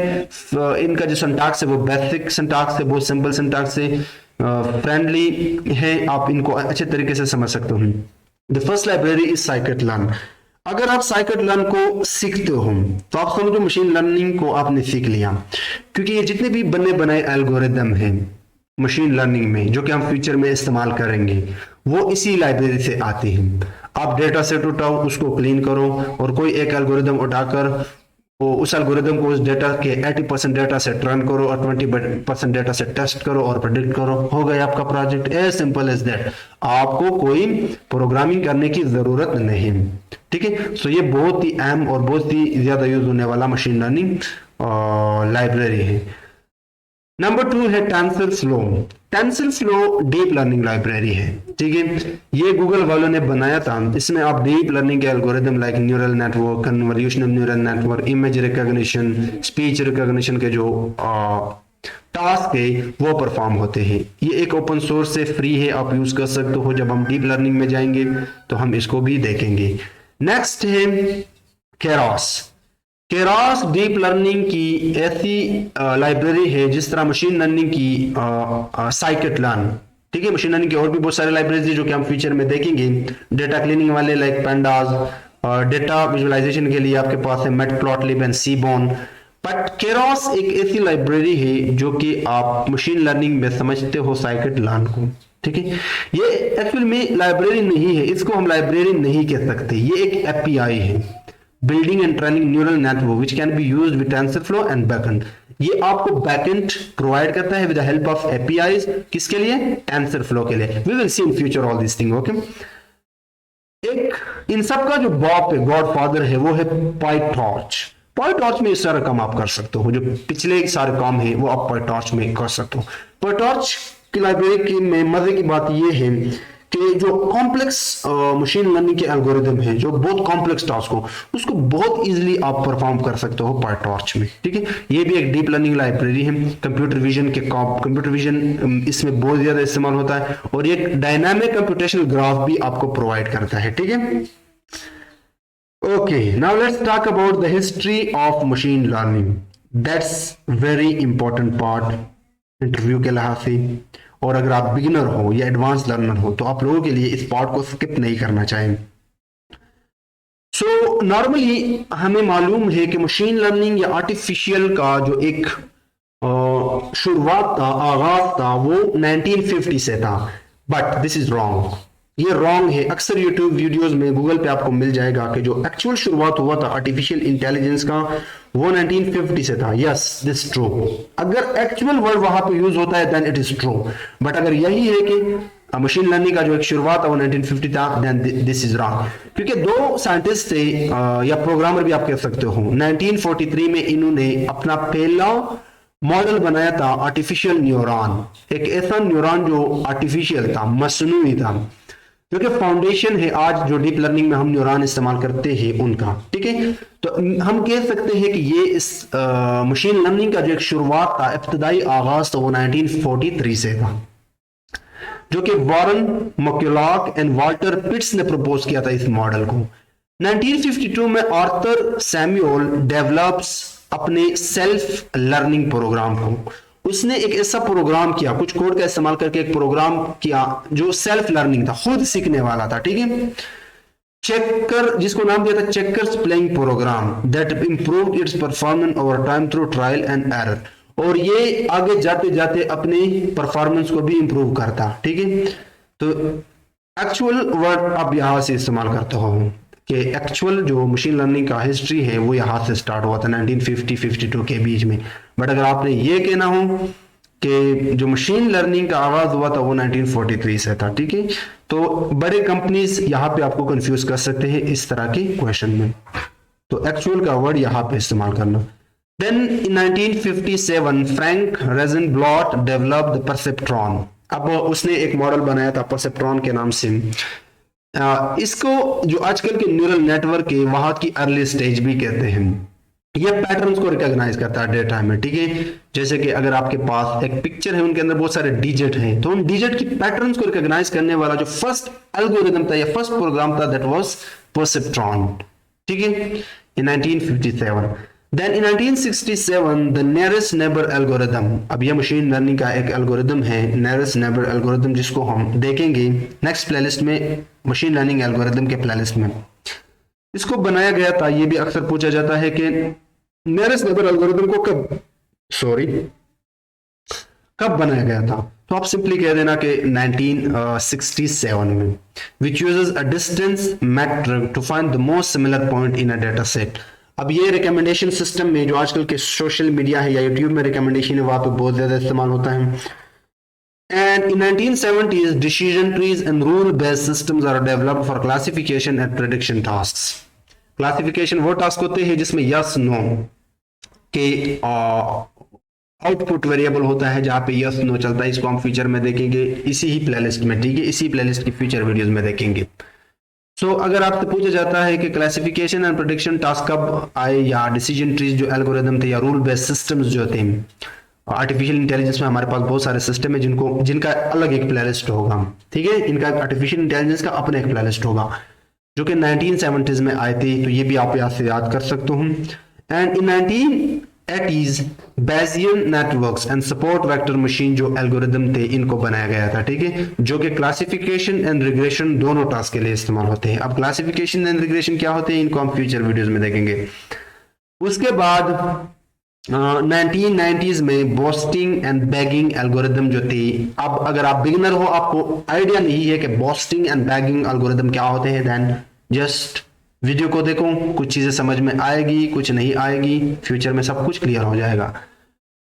Speaker 1: इनका जो सिंटैक्स है वो बेसिक सिंटैक्स है, बहुत सिंपल सिंटैक्स है, फ्रेंडली है, आप इनको अच्छे तरीके से समझ सकते हो। The first library is scikit learn. अगर आप साइकिट लर्न को सीखते हो तो आप समझो मशीन लर्निंग को आपने सीख लिया, क्योंकि ये जितने भी बने बनाए एल्गोरिदम हैं मशीन लर्निंग में जो कि हम फ्यूचर में इस्तेमाल करेंगे वो इसी लाइब्रेरी से आते हैं। आप डेटा सेट उठाओ, उसको क्लीन करो और कोई एक एल्गोरिदम उठाकर उस एल्गोरिदम को उस डेटा के 80% डेटा से रन करो और 20% डेटा से टेस्ट करो और प्रेडिक्ट करो, हो गया आपका project. As simple as that. आपको कोई प्रोग्रामिंग करने की जरूरत नहीं। ठीक है, सो ये बहुत ही अहम और बहुत ही ज्यादा यूज होने वाला मशीन लर्निंग लाइब्रेरी है। नंबर 2 है TensorFlow. TensorFlow deep learning library है। ठीक है, ये गूगल वालों ने बनाया था। इसमें आप डीप लर्निंग के algorithm like neural network, convolutional neural network, image recognition, speech recognition के जो टास्क है वो परफॉर्म होते हैं। ये एक ओपन सोर्स से फ्री है, आप यूज कर सकते हो। जब हम डीप लर्निंग में जाएंगे तो हम इसको भी देखेंगे। नेक्स्ट है केरॉस। केरॉस डीप लर्निंग की ऐसी लाइब्रेरी है जिस तरह मशीन लर्निंग की साइकिट लर्न। ठीक है, मशीन लर्निंग की और भी बहुत सारे लाइब्रेरीज है जो कि हम फ्यूचर में देखेंगे। डेटा क्लीनिंग वाले लाइक पेंडास, डेटा विजुअलाइजेशन के लिए आपके पास है मैटप्लॉटलिब एंड सीबोन, बट केरोस एक ऐसी लाइब्रेरी है जो कि आप मशीन लर्निंग में समझते हो साइकिट लर्न को, ठीक है। ये एक्चुअल में लाइब्रेरी नहीं है, इसको हम लाइब्रेरी नहीं कह सकते, ये एक एपीआई है, building and training neural network which can be used with TensorFlow and backend. ये आपको बैकएंड प्रोवाइड करता है with the help of APIs, किसके लिए? टेंसरफ्लो के लिए। We will see in future all this thing, okay. एक इन सब का जो बाप है, गॉडफादर है, वो है पाइटॉर्च। पाइटॉर्च में सारा काम आप कर सकते हो, जो पिछले सारे काम है वो आप पाइटॉर्च में कर सकते हो। पाइटॉर्च की लाइब्रेरी की में मजे की बात ये है कि जो कॉम्प्लेक्स मशीन लर्निंग के एल्गोरिदम है, जो बहुत कॉम्प्लेक्स टास्क हो, उसको बहुत इजीली आप परफॉर्म कर सकते हो पाइटॉर्च में, ठीक है। ये भी एक डीप लर्निंग लाइब्रेरी है। कंप्यूटर विजन इसमें बहुत ज्यादा इस्तेमाल होता है, और ये डायनामिक कंप्यूटेशनल ग्राफ भी आपको प्रोवाइड करता है, ठीक है। Okay, now let's talk about the history of machine learning. That's very important part interview के लिहाज से, और अगर आप बिगिनर हो या एडवांस लर्नर हो तो आप लोगों के लिए इस पार्ट को स्किप नहीं करना चाहिए। सो नॉर्मली हमें मालूम है कि मशीन लर्निंग या आर्टिफिशियल का जो एक शुरुआत था, आगाज था, वो 1950 से था, बट दिस इज रॉन्ग। ये रॉन्ग है। अक्सर यूट्यूब वीडियोस में, गूगल पे आपको मिल जाएगा कि जो एक्चुअल शुरुआत हुआ था आर्टिफिशियल इंटेलिजेंस का, वो 1950 से था। Yes, this true. अगर एक्चुअल वर्ड वहां पे यूज होता है then it is true, but अगर यही है कि मशीन लर्निंग का जो एक शुरुआत था वो 1950 था, देन दिस इज रॉन्ग। क्योंकि दो साइंटिस्ट थे, या प्रोग्रामर भी आप कह सकते हो, 1943 में इन्होंने अपना पहला मॉडल बनाया था आर्टिफिशियल न्यूरॉन। एक ऐसा न्यूरॉन जो आर्टिफिशियल था, मसनूई था, जो कि फाउंडेशन है आज जो डीप लर्निंग में हम न्यूरॉन इस्तेमाल करते हैं उनका, ठीक है। तो हम कह सकते हैं कि ये इस मशीन लर्निंग का जो एक शुरुआत था, इब्तदाई आगाज था, वो 1943 से था, जो कि वॉरेन मैककुलाक एंड वाल्टर पिट्स ने प्रपोज किया था इस मॉडल को। 1952 में आर्थर सैमुअल डेवलप्स अपने सेल्फ लर्निंग प्रोग्राम को। उसने एक ऐसा प्रोग्राम किया, कुछ कोड का इस्तेमाल करके एक प्रोग्राम किया जो सेल्फ लर्निंग था, खुद सीखने वाला था, ठीक है। चेकर, जिसको नाम दिया था checkers playing program, that improved its performance over time through trial and error. और ये आगे जाते जाते अपने परफॉर्मेंस को भी इंप्रूव करता, ठीक है। तो एक्चुअल वर्ड अब यहां से इस्तेमाल करता हूं कि एक्चुअल जो मशीन लर्निंग का हिस्ट्री है वो यहाँ से स्टार्ट हुआ था 1950-52 के बीच में। बट अगर आपने ये कहना हो कि जो मशीन लर्निंग का आगाज हुआ था वो 1943 से था, ठीक है। तो बड़े कंपनीज यहाँ पे आपको कंफ्यूज कर सकते हैं इस तरह के क्वेश्चन में, तो एक्चुअल का वर्ड यहाँ पे इस्तेमाल करना। Then in 1957 Frank Rosenblatt developed the perceptron. अब उसने एक मॉडल बनाया था परसेप्ट्रॉन के नाम से। इसको जो आजकल के न्यूरल नेटवर्क है वहां की अर्ली स्टेज भी कहते हैं। ये पैटर्न्स को रिकॉग्नाइज करता है डेटा में, ठीक है। जैसे कि अगर आपके पास एक पिक्चर है, उनके अंदर बहुत सारे डिजिट हैं, तो उन डिजिट की पैटर्न्स को रिकॉग्नाइज करने वाला जो फर्स्ट एल्गोरिथम था या फर्स्ट प्रोग्राम था, दैट वाज परसेप्ट्रॉन, ठीक है, in 1957। Then in 1967 the nearest neighbour algorithm. अब यह मशीन लर्निंग का एक एल्गोरिथम है, नियरेस्ट नेबर एल्गोरिथम, जिसको हम देखेंगे नेक्स्ट प्लेलिस्ट में, मशीन लर्निंग एल्गोरिथम के प्लेलिस्ट में। इसको बनाया गया था, ये भी अक्सर पूछा जाता है कि नियरेस्ट नेबर एल्गोरिथम को कब बनाया गया था, तो आप सिंपली कह देना कि 1967 में, which uses a distance metric to find the most similar point in a data set. अब ये रिकमेंडेशन सिस्टम में जो आजकल के सोशल मीडिया है या यूट्यूब में रिकमेंडेशन है, वहां पे बहुत ज्यादा इस्तेमाल होता है। And in 1970s, decision trees and rule-based systems are developed for classification and prediction tasks. Classification वो टास्क होते हैं जिसमें yes no के आउटपुट वेरिएबल होता है, जहाँ पे yes no चलता है। इसको हम फ्यूचर में देखेंगे इसी ही प्लेलिस्ट में, ठीक है, इसी प्लेलिस्ट की फ्यूचर वीडियोस में देखेंगे। सो अगर आपसे पूछा जाता है कि क्लासिफिकेशन एंड प्रेडिक्शन टास्क कब आए, या डिसीजन ट्रीज जो एल्गोरिथम थे या रूल बेस्ड सिस्टम्स जो थे, आर्टिफिशियल इंटेलिजेंस में हमारे पास बहुत सारे सिस्टम है जिनका अलग एक प्लेलिस्ट होगा, ठीक है। इनका आर्टिफिशियल इंटेलिजेंस का अपना एक प्लेलिस्ट होगा जो कि 1970s में आए थे, तो ये भी आप यहाँ से याद कर सकते हो। And in 1980s Bayesian networks and support vector machine जो एल्गोरिदम थे, इनको बनाया गया था, ठीक है, जो कि क्लासिफिकेशन एंड रिग्रेशन दोनों टास्क के लिए इस्तेमाल होते हैं। अब क्लासिफिकेशन एंड रिग्रेशन क्या होते हैं, इनको हम फ्यूचर वीडियोस में देखेंगे। उसके बाद 1990s में बॉस्टिंग एंड बैगिंग एल्गोरिदम जो थी, अब अगर आप बिगिनर हो, आपको आइडिया नहीं है कि बॉस्टिंग एंड बैगिंग एल्गोरिदम क्या होते हैं, देन जस्ट वीडियो को देखो, कुछ चीजें समझ में आएगी, कुछ नहीं आएगी, फ्यूचर में सब कुछ क्लियर हो जाएगा।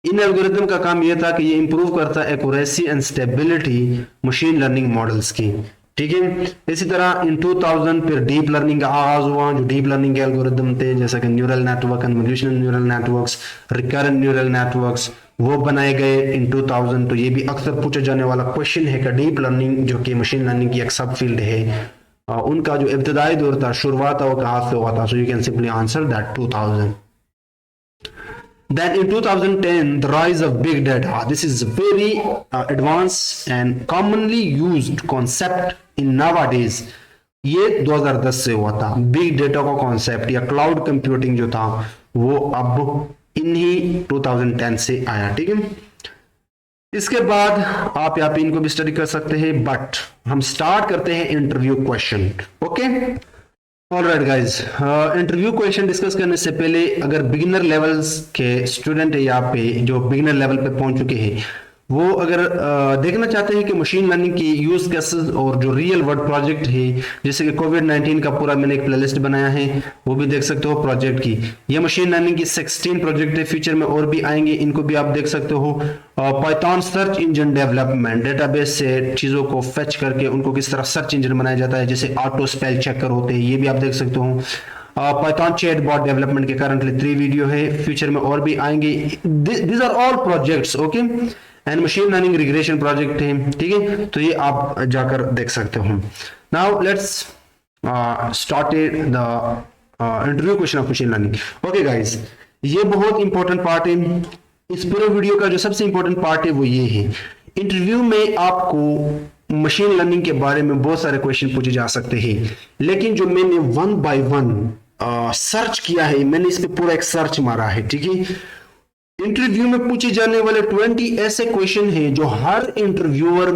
Speaker 1: इन एल्गोरिदम का काम यह था कि ये इंप्रूव करता है accuracy and stability machine learning models की, ठीक है। इसी तरह इन 2000 फिर डीप लर्निंग का आगाज हुआ, जो डीप लर्निंग के एल्गोरिदम थे जैसा कि neural network, convolutional neural networks, recurrent neural networks, वो बनाए गए इन 2000। तो ये भी अक्सर पूछा जाने वाला क्वेश्चन है कि डीप लर्निंग जो कि मशीन लर्निंग की एक सब फील्ड है, उनका जो इब्तदाई दौर था, शुरुआत था, वो कहाँ से हुआ था? So you can simply answer that 2000। Then in 2010, the rise of big data. This is a very advanced and commonly used concept in nowadays. ये 2010 से हुआ था। बिग डेटा का कॉन्सेप्ट या क्लाउड कंप्यूटिंग जो था वो अब इन्हीं 2010 से आया, ठीक है। इसके बाद आप यहाँ पे इनको भी स्टडी कर सकते हैं, बट हम स्टार्ट करते हैं interview question. Okay, alright guys, interview question discuss करने से पहले अगर बिगिनर लेवल्स के स्टूडेंट है यहाँ पे, जो बिगिनर लेवल पे पहुंच चुके हैं, वो अगर देखना चाहते हैं कि मशीन लर्निंग की यूज केसेस और जो रियल वर्ल्ड प्रोजेक्ट है, जैसे कि कोविड-19 का पूरा मैंने एक प्लेलिस्ट बनाया है, वो भी देख सकते हो प्रोजेक्ट की। ये मशीन लर्निंग की 16 प्रोजेक्ट है, फ्यूचर में और भी आएंगे, इनको भी आप देख सकते हो। Python search engine development, database से चीजों को फेच करके उनको किस तरह सर्च इंजन बनाया जाता है, जैसे ऑटो स्पेल चेकर होते हैं, ये भी आप देख सकते हो। पाइथन चैट बॉट डेवलपमेंट के करंटली 3 वीडियो है, फ्यूचर में और भी आएंगे। These are all projects, okay, and machine learning regression project है, ठीक है, तो ये आप जाकर देख सकते हो। Now let's started the interview question of machine learning. Okay guys, ये बहुत इंपॉर्टेंट पार्ट है। इस पूरे वीडियो का जो सबसे इंपॉर्टेंट पार्ट है वो ये है, इंटरव्यू में आपको मशीन लर्निंग के बारे में बहुत सारे क्वेश्चन पूछे जा सकते हैं, लेकिन जो मैंने 1 by 1 सर्च किया है, मैंने इस पे पूरा एक सर्च मारा है, ठीक है। इंटरव्यू में पूछे जाने वाले 20 ऐसे क्वेश्चन हैं जो हर इंटरव्यूअर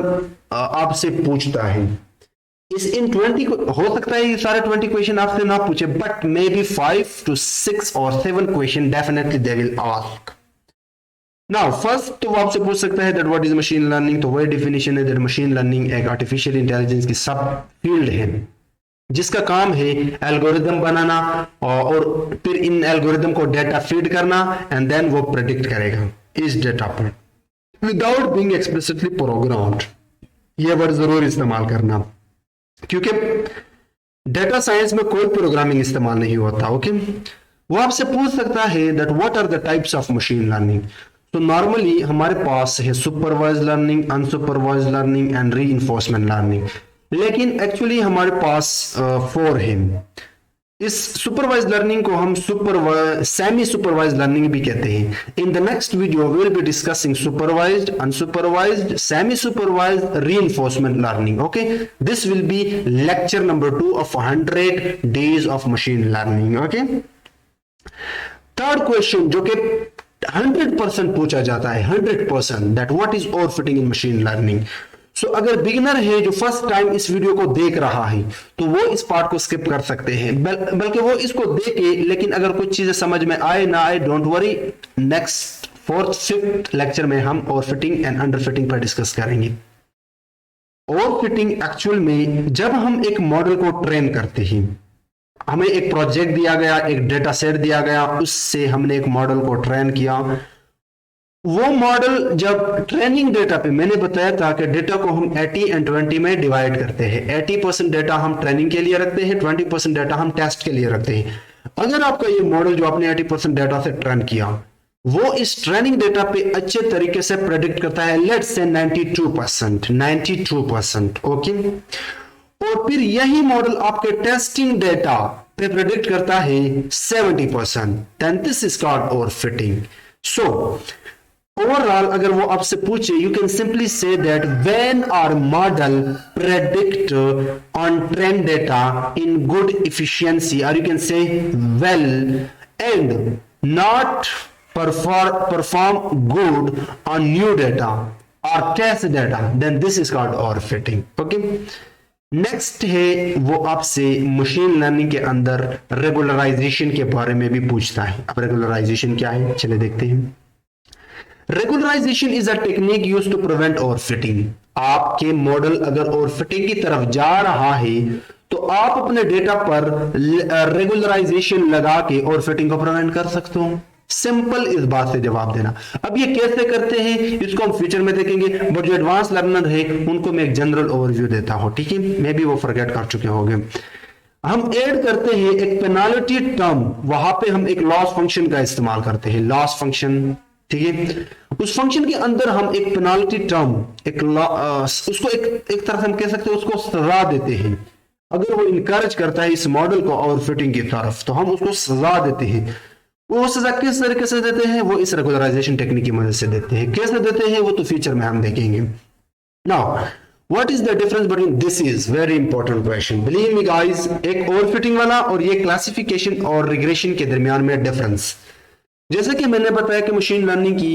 Speaker 1: आपसे पूछता है। इन 20 हो सकता है ये सारे 20 क्वेश्चन आपसे ना पूछे, but may be 5 to 6 or 7 question definitely they will ask. Now first तो वो आपसे पूछ सकता है that what is machine learning, तो वही डेफिनेशन है दैट मशीन लर्निंग एक आर्टिफिशियल इंटेलिजेंस की सब फील्ड है जिसका काम है एल्गोरिदम बनाना और फिर इन एल्गोरिदम को डेटा फीड करना एंड देन वो प्रेडिक्ट करेगा इस डेटा पर विदाउट बीइंग एक्सप्लिसिटली प्रोग्राम्ड। ये वर्ड जरूर इस्तेमाल करना, क्योंकि डेटा साइंस में कोई प्रोग्रामिंग इस्तेमाल नहीं होता। ओके, वो आपसे पूछ सकता है that what are the types of machine learning. तो नॉर्मली हमारे पास है supervised learning, unsupervised learning and reinforcement learning, लेकिन एक्चुअली हमारे पास 4 हैं। इस सुपरवाइज्ड लर्निंग को हम सेमी सुपरवाइज्ड लर्निंग भी कहते हैं। In the next video we will be discussing supervised, unsupervised, semi supervised, reinforcement learning. Okay, this will be lecture number 2 of 100 days of machine learning. Okay, third question जो कि 100% पूछा जाता है, 100%, that what is overfitting in machine learning. So अगर बिगिनर है जो फर्स्ट टाइम इस वीडियो को देख रहा है तो वो इस पार्ट को स्किप कर सकते हैं, बल्कि वो इसको देखे, लेकिन अगर कुछ चीजें समझ में आए ना आए, don't worry, next 4th 5th lecture में हम ओवरफिटिंग एंड अंडरफिटिंग पर डिस्कस करेंगे। ओवरफिटिंग एक्चुअल में जब हम एक मॉडल को ट्रेन करते हैं, हमें एक प्रोजेक्ट दिया गया, एक डेटा सेट दिया गया, उससे हमने एक मॉडल को ट्रेन किया। वो मॉडल जब ट्रेनिंग डेटा पे, मैंने बताया था कि डेटा को हम 80 and 20 में डिवाइड करते हैं। 80% डेटा हम ट्रेनिंग के लिए रखते हैं, 20% डेटा हम टेस्ट के लिए रखते हैं। अगर आपका ये मॉडल जो आपने 80% डेटा से ट्रेन किया, वो इस ट्रेनिंग डेटा पे अच्छे तरीके से प्रेडिक्ट करता है, लेट्स से 92%, ओके, और फिर यही मॉडल आपके टेस्टिंग डेटा पे प्रेडिक्ट करता है 70%, then this is called overfitting. So overall अगर वो आपसे पूछे, you can simply say that when our model predict on train data in good efficiency, और you can say well and not perform good on new data or test data, then this is called overfitting. Okay, next है वो आपसे मशीन लर्निंग के अंदर रेगुलराइजेशन के बारे में भी पूछता है। अब रेगुलराइजेशन क्या है, चले देखते हैं। Regularisation is a technique use to prevent overfitting. आपके मॉडल अगर ओवरफिटिंग की तरफ जा रहा है तो आप अपने डेटा पर रेगुलराइजेशन लगा के ओवरफिटिंग को प्रिवेंट कर सकते हो। सिंपल इस बात से जवाब देना। अब ये कैसे करते हैं इसको हम फ्यूचर में देखेंगे, बट जो एडवांस लर्नर है उनको मैं एक जनरल ओवरव्यू देता हूं, ठीक है, मे बी वो फॉरगेट कर चुके होंगे। हम ऐड करते हैं एक पेनाल्टी टर्म, वहां पे हम एक लॉस फंक्शन का इस्तेमाल करते हैं, लॉस फंक्शन, ठीक है। उस फंक्शन के अंदर हम एक पेनाल्टी टर्म, उसको एक तरह से हम कह सकते हैं उसको सजा देते हैं। अगर वो इनकरेज करता है इस मॉडल को ओवरफिटिंग की तरफ तो हम उसको सजा देते हैं। वो सजा किस तरीके से देते हैं, वो इस रेगुलराइजेशन टेक्निक की मदद से देते हैं। कैसे देते हैं वो तो फ्यूचर में हम देखेंगे। Now what is the difference between, this is very important question, believe me guys, एक ओवरफिटिंग वाला और ये क्लासिफिकेशन और रिग्रेशन के दरमियान में डिफरेंस। जैसे कि मैंने बताया कि मशीन लर्निंग की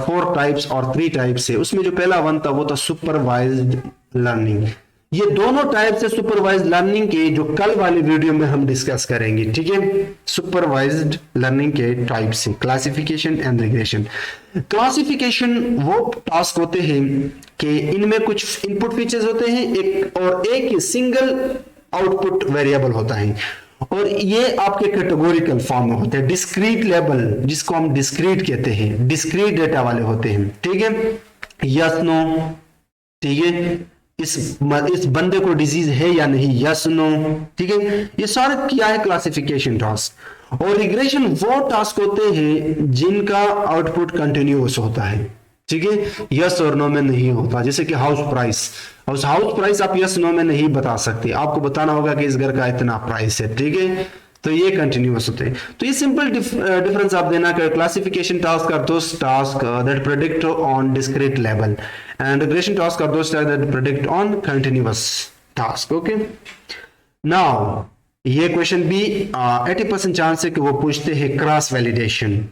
Speaker 1: 4 टाइप्स और 3 टाइप्स है। उसमें जो पहला वन था वो था सुपरवाइज्ड लर्निंग। ये दोनों टाइप से सुपरवाइज्ड लर्निंग के जो कल वाले वीडियो में हम डिस्कस करेंगे, ठीक है। सुपरवाइज्ड लर्निंग के टाइप से क्लासिफिकेशन एंड रिग्रेशन। क्लासिफिकेशन वो टास्क होते हैं कि इनमें कुछ इनपुट फीचर्स होते हैं एक ही सिंगल आउटपुट वेरिएबल होता है और ये आपके कैटेगोरिकल फॉर्म में होते हैं। डिस्क्रीट लेवल, जिसको हम डिस्क्रीट कहते हैं, डिस्क्रीट डेटा वाले होते हैं, ठीक है। यस नो, ठीक है, इस बंदे को डिजीज है या नहीं, यस नो, ठीक है। ये सारे क्या है, क्लासिफिकेशन टास्क। और रिग्रेशन वो टास्क होते हैं जिनका आउटपुट कंटिन्यूअस होता है, ठीक है, यस और नो में नहीं होता। जैसे कि हाउस प्राइस आप यस नो में नहीं बता सकते, आपको बताना होगा कि इस घर का इतना प्राइस है, ठीक है, तो ये कंटिन्यूअस होते हैं। तो ये सिंपल डिफरेंस आप देना कि classification task are those task that predict on discrete level and regression task are those task that predict on continuous task. Okay, now ये क्वेश्चन भी 80% चांस है कि वो पूछते हैं cross validation.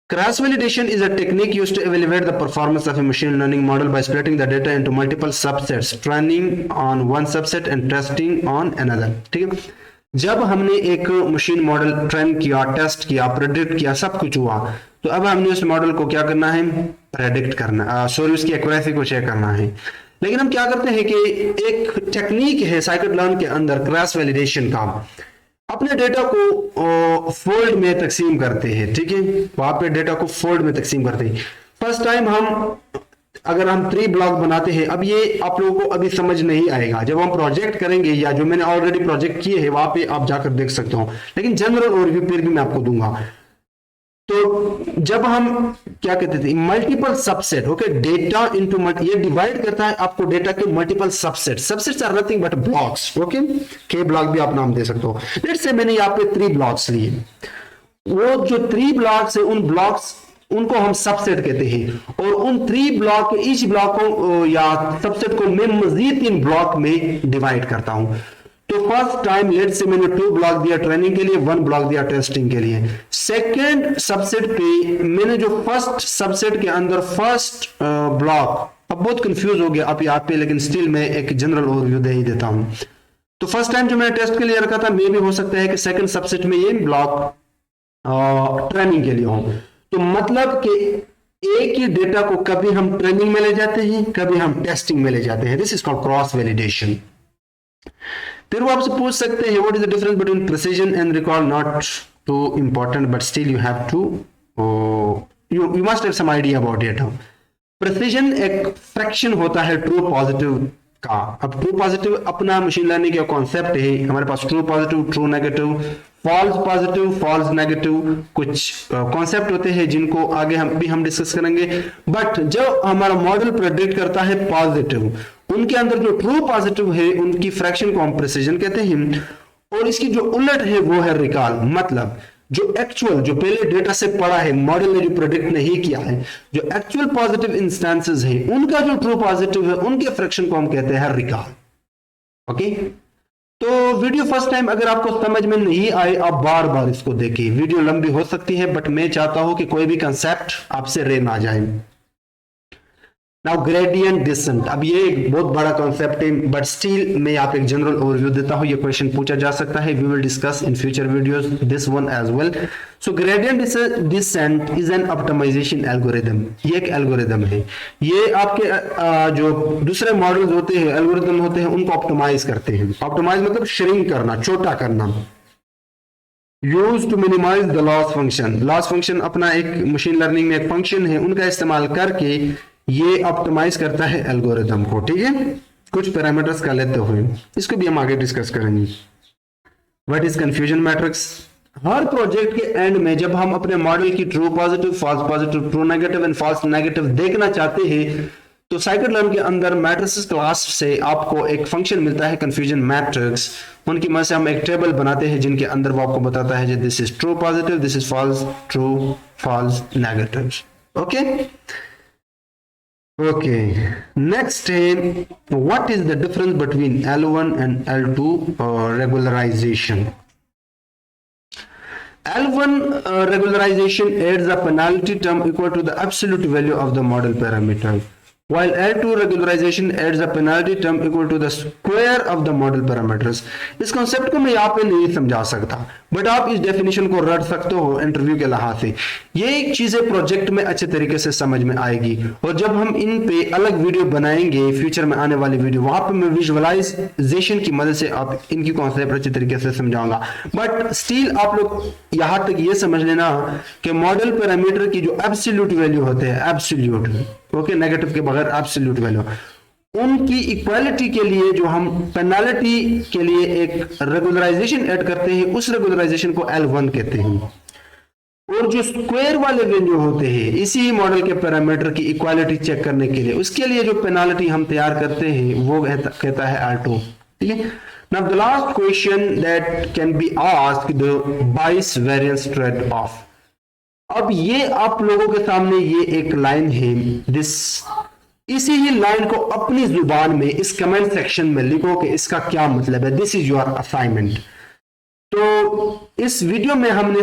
Speaker 1: Cross validation is a technique used to evaluate the performance of a machine learning model by splitting the data into multiple subsets, training on one subset and testing on another। ठीक है, जब हमने एक मशीन मॉडल ट्रेन किया, टेस्ट किया, प्रेडिक्ट किया, सब कुछ हुआ, तो अब हमने उस मॉडल को क्या करना है, प्रेडिक्ट करना, सॉरी उसकी एक्यूरेसी को चेक करना है। लेकिन हम क्या करते हैं कि एक टेक्निक है साइकिट-लर्न के अंदर क्रॉस वैलिडेशन का, अपने डेटा को फोल्ड में तकसीम करते हैं, ठीक है, वहां पे डेटा को फोल्ड में तकसीम करते हैं। फर्स्ट टाइम अगर हम 3 ब्लॉक बनाते हैं, अब ये आप लोगों को अभी समझ नहीं आएगा, जब हम प्रोजेक्ट करेंगे या जो मैंने ऑलरेडी प्रोजेक्ट किए हैं वहां पे आप जाकर देख सकते हो, लेकिन जनरल ओवरव्यू फिर भी मैं आपको दूंगा। तो जब हम क्या कहते थे, multiple subset, okay, data into ये डिवाइड करता है आपको डेटा के multiple subsets are nothing but blocks, okay, K block भी आप नाम दे सकते हो। लेट्स से मैंने यहाँ पे 3 ब्लॉक्स लिए, वो जो 3 ब्लॉक्स है उन ब्लॉक्स उनको हम सबसेट कहते हैं, और उन 3 ब्लॉक ईच ब्लॉक को या सबसेट को मैं मजीद 3 ब्लॉक में डिवाइड करता हूं। तो फर्स्ट टाइम लेट से मैंने 2 ब्लॉक दिया ट्रेनिंग के लिए, 1 ब्लॉक दिया टेस्टिंग के लिए। सेकेंड सबसेट पे मैंने जो फर्स्ट सबसेट के अंदर फर्स्ट ब्लॉक, अब बहुत कंफ्यूज हो गया आप यहाँ पे, लेकिन स्टिल मैं एक जनरल ओवरव्यू दे ही देता हूं। तो फर्स्ट टाइम जो मैंने टेस्ट के लिए रखा था, मे भी हो सकता है कि सेकंड सबसेट में ये ब्लॉक ट्रेनिंग के लिए हो। तो मतलब कि एक ही डेटा को कभी हम ट्रेनिंग में ले जाते हैं, कभी हम टेस्टिंग में ले जाते हैं। This is called cross validation. फिर वो आपसे पूछ सकते हैं what is the difference between precision and recall, not too important but still you have to you must have some idea about it. Precision एक फ्रैक्शन होता है ट्रू पॉजिटिव का। अब ट्रू पॉजिटिव अपना मशीन लर्निंग का कॉन्सेप्ट है, हमारे पास true positive, true negative, false positive, false negative, कुछ कॉन्सेप्ट होते हैं जिनको आगे हम डिस्कस करेंगे। बट जब हमारा मॉडल प्रेडिक्ट करता है पॉजिटिव, उनके अंदर जो ट्रू पॉजिटिव है उनकी फ्रैक्शन को हम प्रिसिजन कहते हैं, और इसकी जो उलट है वो है रिकॉल। मतलब जो एक्चुअल, जो पहले डेटा से पड़ा है, मॉडल ने जो प्रेडिक्ट नहीं किया है, जो एक्चुअल पॉजिटिव इंस्टेंसेस है, उनका जो ट्रू पॉजिटिव है, उनके फ्रैक्शन को हम कहते हैं रिकॉल। ओके, तो वीडियो फर्स्ट टाइम अगर आपको समझ में नहीं आए, आप बार बार इसको देखिए। वीडियो लंबी हो सकती है बट मैं चाहता हूं कि कोई भी कंसेप्ट आपसे रह ना जाए। नाउ ग्रेडियंट डिसेंट, अब ये एक बहुत बड़ा कॉन्सेप्ट है, बट स्टिल मैं यहाँ पे एक जनरल ओवरव्यू देता हूँ, ये क्वेश्चन पूछा जा सकता है, we will discuss in future videos this one as well. So gradient descent is an optimisation algorithm, ये एक एल्गोरिदम है, ये आपके जो दूसरे मॉडल्स होते हैं, एल्गोरिदम होते हैं, उनको ऑप्टिमाइज करते हैं। ऑप्टिमाइज मतलब श्रिंक करना, छोटा करना। Use to minimise the loss function, loss function अपना एक मशीन लर्निंग में एक फंक्शन है, उनका इस्तेमाल करके ये ऑप्टिमाइज करता है एल्गोरिदम को, ठीक है, कुछ पैरामीटर्स का लेते हुए, इसको भी हम आगे डिस्कस करेंगे। What is confusion matrix? हर प्रोजेक्ट के एंड में जब हम अपने मॉडल की true positive, false positive, true negative and false negative देखना चाहते हैं, तो साइकिट-लर्न के अंदर मैट्रिसेस क्लास से आपको एक फंक्शन मिलता है कंफ्यूजन मैट्रिक्स, उनकी मदद से हम एक टेबल बनाते हैं जिनके अंदर वो आपको बताता है this is true positive, this is false true, false negative. Okay okay, next है what is the difference between L1 and L2 regularization? L1 regularization adds a penalty term equal to the absolute value of the model parameter, while L2 regularization adds a penalty term equal to the square of the model parameters. इस कॉन्सेप्ट को मैं यहाँ पे नहीं समझा सकता, बट आप इस डेफिनेशन को रट सकते हो इंटरव्यू के लिहाज से। ये एक चीजें प्रोजेक्ट में अच्छे तरीके से समझ में आएगी, और जब हम इन पे अलग वीडियो बनाएंगे फ्यूचर में आने वाली वीडियो, वहां पे मैं विजुअलाइजेशन की मदद से आप इनकी कॉन्सेप्ट अच्छे तरीके से समझाऊंगा। बट स्टिल आप लोग यहां तक ये समझ लेना कि मॉडल पैरामीटर की जो एब्सोल्यूट वैल्यू होते हैं, एब्सोल्यूट, ओके, नेगेटिव के बगैर एब्सोल्यूट वैल्यू, उनकी इक्वालिटी के लिए जो हम पेनाल्टी के लिए एक रेगुलराइजेशन ऐड करते हैं, उस रेगुलराइजेशन को L1 कहते हैं। और जो स्क्वायर वाले वैल्यू होते हैं इसी मॉडल के पैरामीटर की इक्वालिटी चेक करने के लिए, उसके लिए जो पेनाल्टी हम तैयार करते हैं वो कहता है R2, ठीक है। Now the last question that can be asked, the बाइस वेरिएंस ट्रेड ऑफ। अब ये आप लोगों के सामने ये एक लाइन है, दिस, इसी ही लाइन को अपनी जुबान में इस कमेंट सेक्शन में लिखो कि इसका क्या मतलब है। This is your assignment. तो इस वीडियो में हमने